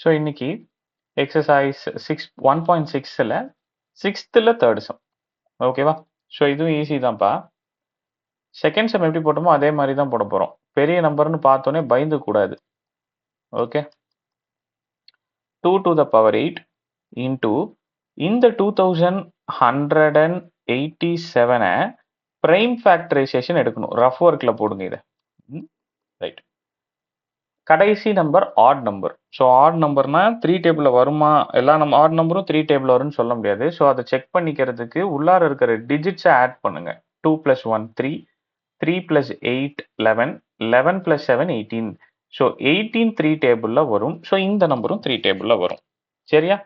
So இன்னைக்கு exercise 1.6ல் 6th third sum. ஓகேவா? So இதுவும் ஈஸி தான்ப்பா. செகண்ட் சம் எப்படி போட்டோமோ அதே மாதிரி தான் போட போகிறோம். பெரிய நம்பர்னு பார்த்தோன்னே பயந்து கூடாது. Okay, 2 to the power 8 into இந்த 2187 பிரைம் ஃபேக்டரைசேஷன் எடுக்கணும். ரஃப் ஒர்க்கில் போடுங்க இதை. ரைட், கடைசி number odd number. So odd நம்பர்னா 3 டேபிளில் வருமா? எல்லா ஆட் நம்பரும் 3 டேபிள் வரும்னு சொல்ல முடியாது. ஸோ அதை செக் பண்ணிக்கிறதுக்கு உள்ளார இருக்கிற டிஜிட்ஸை ஆட் பண்ணுங்க. 2 + 1 3, 3 + 8 11, 11 + 7 18. ஸோ 18 3 டேபிளில் வரும். ஸோ இந்த நம்பரும் 3 டேபிளில் வரும். சரியா?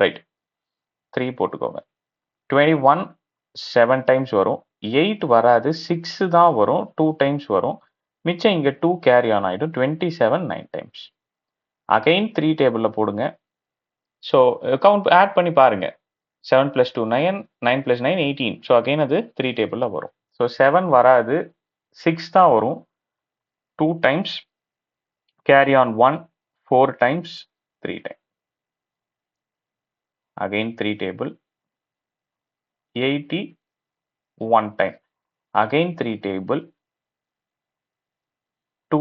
ரைட், 3 போட்டுக்கோங்க. 21 7 டைம்ஸ் வரும். 8 வராது, 6 தான் வரும். 2 டைம்ஸ் வரும். மிச்சம் இங்கே 2 கேரி ஆன் ஆகிடும். 27 9 டைம்ஸ். அகைன் 3 டேபிளில் போடுங்க. ஸோ கவுண்ட் ஆட் பண்ணி பாருங்க. 7 + 2 9, 9 + 9 18. ஸோ அகைன் அது 3 டேபிளில் வரும். ஸோ 7 வராது, 6 தான் வரும். 2 times carry on 1, 4 times 3 time. Again 3 table 81 time. Again 3 table 2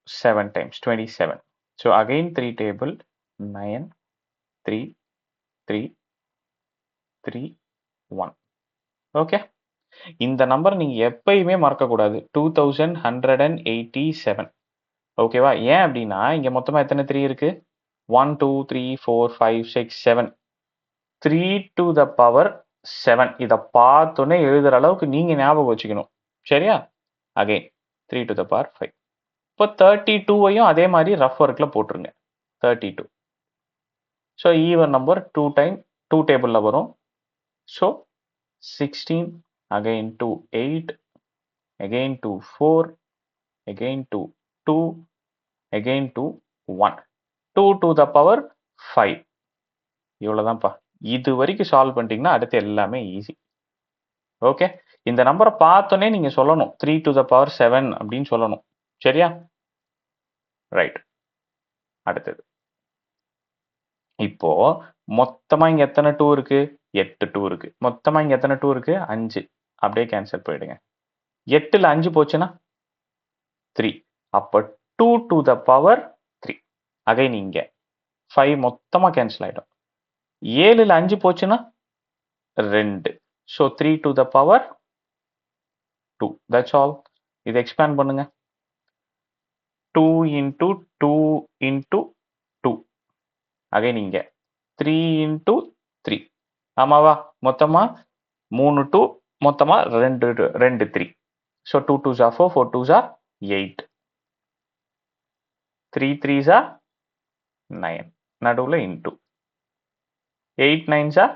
7 times 27. So again 3 table 9 3 3 3 1. Okay, இந்த நம்பர் நீங்க எப்பயுமே மறக்க கூடாது. 2187. ஓகேவா? ஏன் அப்படின்னா இங்க மொத்தமா எத்தனை 3 இருக்கு? 1 2 3 4 5 6 7. 3 to the power 7. இதை பார்த்தோன்னே எழுதுற அளவுக்கு நீங்க ஞாபகம் வச்சுக்கணும். சரியா? Again 3 to the power 5. இப்போ 32வையும் அதே மாதிரி ரஃப் ஒர்க்கில் போட்டுருங்க. 32. ஸோ ஈவன் நம்பர் 2 டேபிளில் வரும். So 16, again 2 8, again 2 4, again 2 2, again 2 1. 2 to the power 5. இவ்வளோதான்ப்பா. இது வரைக்கும் சால்வ் பண்ணிட்டீங்கன்னா அடுத்து எல்லாமே ஈஸி. ஓகே, இந்த நம்பரை பார்த்தோன்னே நீங்கள் சொல்லணும் 3 to the power 7 அப்படின்னு சொல்லணும். சரியா? ரைட், அடுத்தது. இப்போ மொத்தமா இங்க எத்தனை 2 இருக்கு? 8 2 இருக்கு. மொத்தமா இங்க எத்தனை 2 இருக்கு? 5. அப்படியே கேன்சல் போயிடுங்க. 8ல் 5 போச்சுன்னா 3. அப்ப 2 to the power 3. அகைன் இங்க 5 மொத்தமா கேன்சல் ஆயிடும். 7ல் 5 போச்சுன்னா 2. So 3 to the power 2. That's all. இதை எக்ஸ்பேண்ட் பண்ணுங்க. 2 into 2 into 2. அகைன் இங்க 3 into 3. ஆமாவா? மொத்தமா 3 2, மொத்தமா 2 3. So 2 2s are 4, 4 2s are 8. 3 3s are 9. நடுவில் into 8 9s are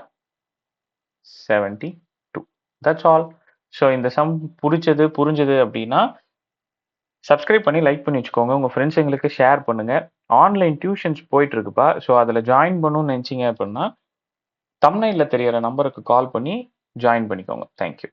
72. That's all. So இந்த சம் புரிஞ்சது அப்படின்னா சப்ஸ்கிரைப் பண்ணி லைக் பண்ணி வச்சுக்கோங்க. உங்கள் ஃப்ரெண்ட்ஸுங்களுக்கு ஷேர் பண்ணுங்கள். ஆன்லைன் டியூஷன்ஸ் போயிட்டுருக்குப்பா. ஸோ அதில் ஜாயின் பண்ணணும்னு நினச்சிங்க அப்படின்னா தம்ப்நெயில்ல தெரியிற நம்பருக்கு கால் பண்ணி ஜாயின் பண்ணிக்கோங்க. தேங்க்யூ.